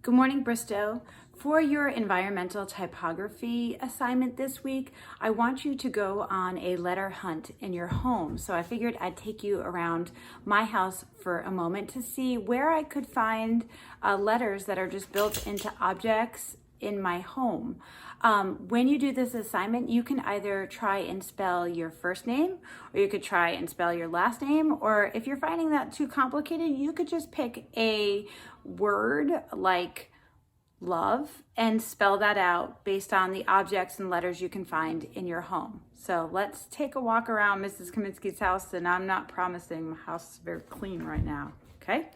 Good morning, Bristow. For your environmental typography assignment this week, I want you to go on a letter hunt in your home. So I figured I'd take you around my house for a moment to see where I could find letters that are just built into objects in my home. When you do this assignment, you can either try and spell your first name, or you could try and spell your last name, or if you're finding that too complicated, you could just pick a word like love and spell that out based on the objects and letters you can find in your home. So let's take a walk around Mrs. Kaminsky's house, and I'm not promising my house is very clean right now, okay?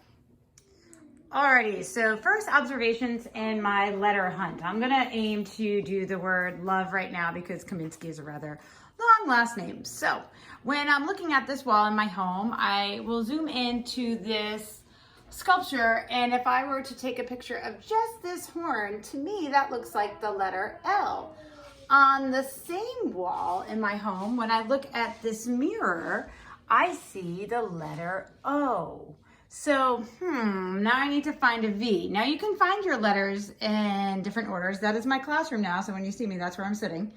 Alrighty, so first observations in my letter hunt. I'm gonna aim to do the word love right now because Kaminsky is a rather long last name. So when I'm looking at this wall in my home, I will zoom into this sculpture, and if I were to take a picture of just this horn, to me that looks like the letter L. On the same wall in my home, when I look at this mirror, I see the letter O. So, now I need to find a V. Now you can find your letters in different orders. That is my classroom now, so when you see me, that's where I'm sitting.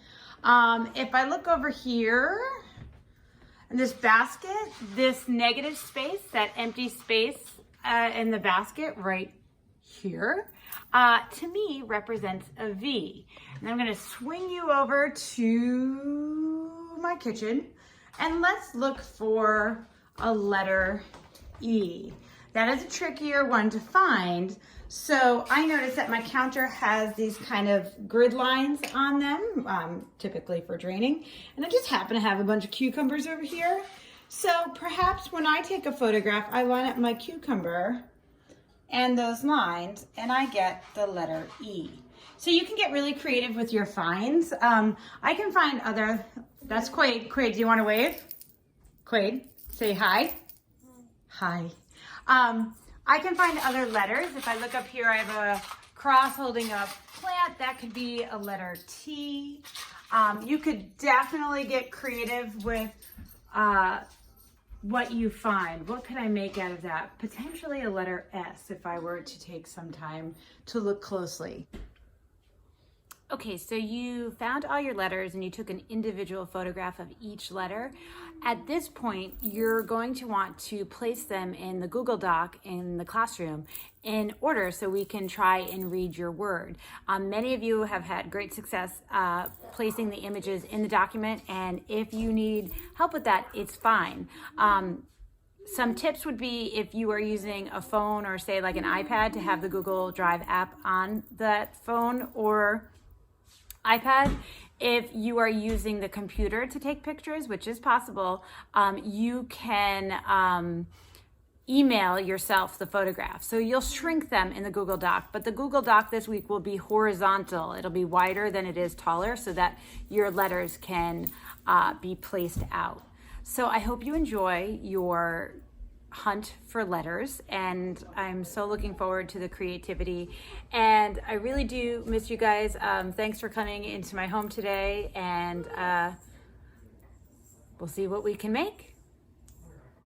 If I look over here, in this basket, this negative space, that empty space in the basket right here, to me represents a V. And I'm gonna swing you over to my kitchen, and let's look for a letter E. That is a trickier one to find. So I noticed that my counter has these kind of grid lines on them, typically for draining. And I just happen to have a bunch of cucumbers over here. So perhaps when I take a photograph, I line up my cucumber and those lines, and I get the letter E. So you can get really creative with your finds. I can find other, that's Quaid. Quaid, do you want to wave? Quaid, say hi. Hi. I can find other letters. If I look up here, I have a cross holding a plant. That could be a letter T. You could definitely get creative with what you find. What could I make out of that? Potentially a letter S if I were to take some time to look closely. Okay, so you found all your letters and you took an individual photograph of each letter. At this point, you're going to want to place them in the Google Doc in the classroom in order so we can try and read your word. Many of you have had great success placing the images in the document, and if you need help with that, it's fine. Some tips would be if you are using a phone or say like an iPad to have the Google Drive app on that phone or iPad. If you are using the computer to take pictures, which is possible, you can email yourself the photograph. So you'll shrink them in the Google Doc, but the Google Doc this week will be horizontal. It'll be wider than it is taller so that your letters can be placed out. So I hope you enjoy your hunt for letters, and I'm so looking forward to the creativity, and I really do miss you guys. Thanks for coming into my home today, and we'll see what we can make.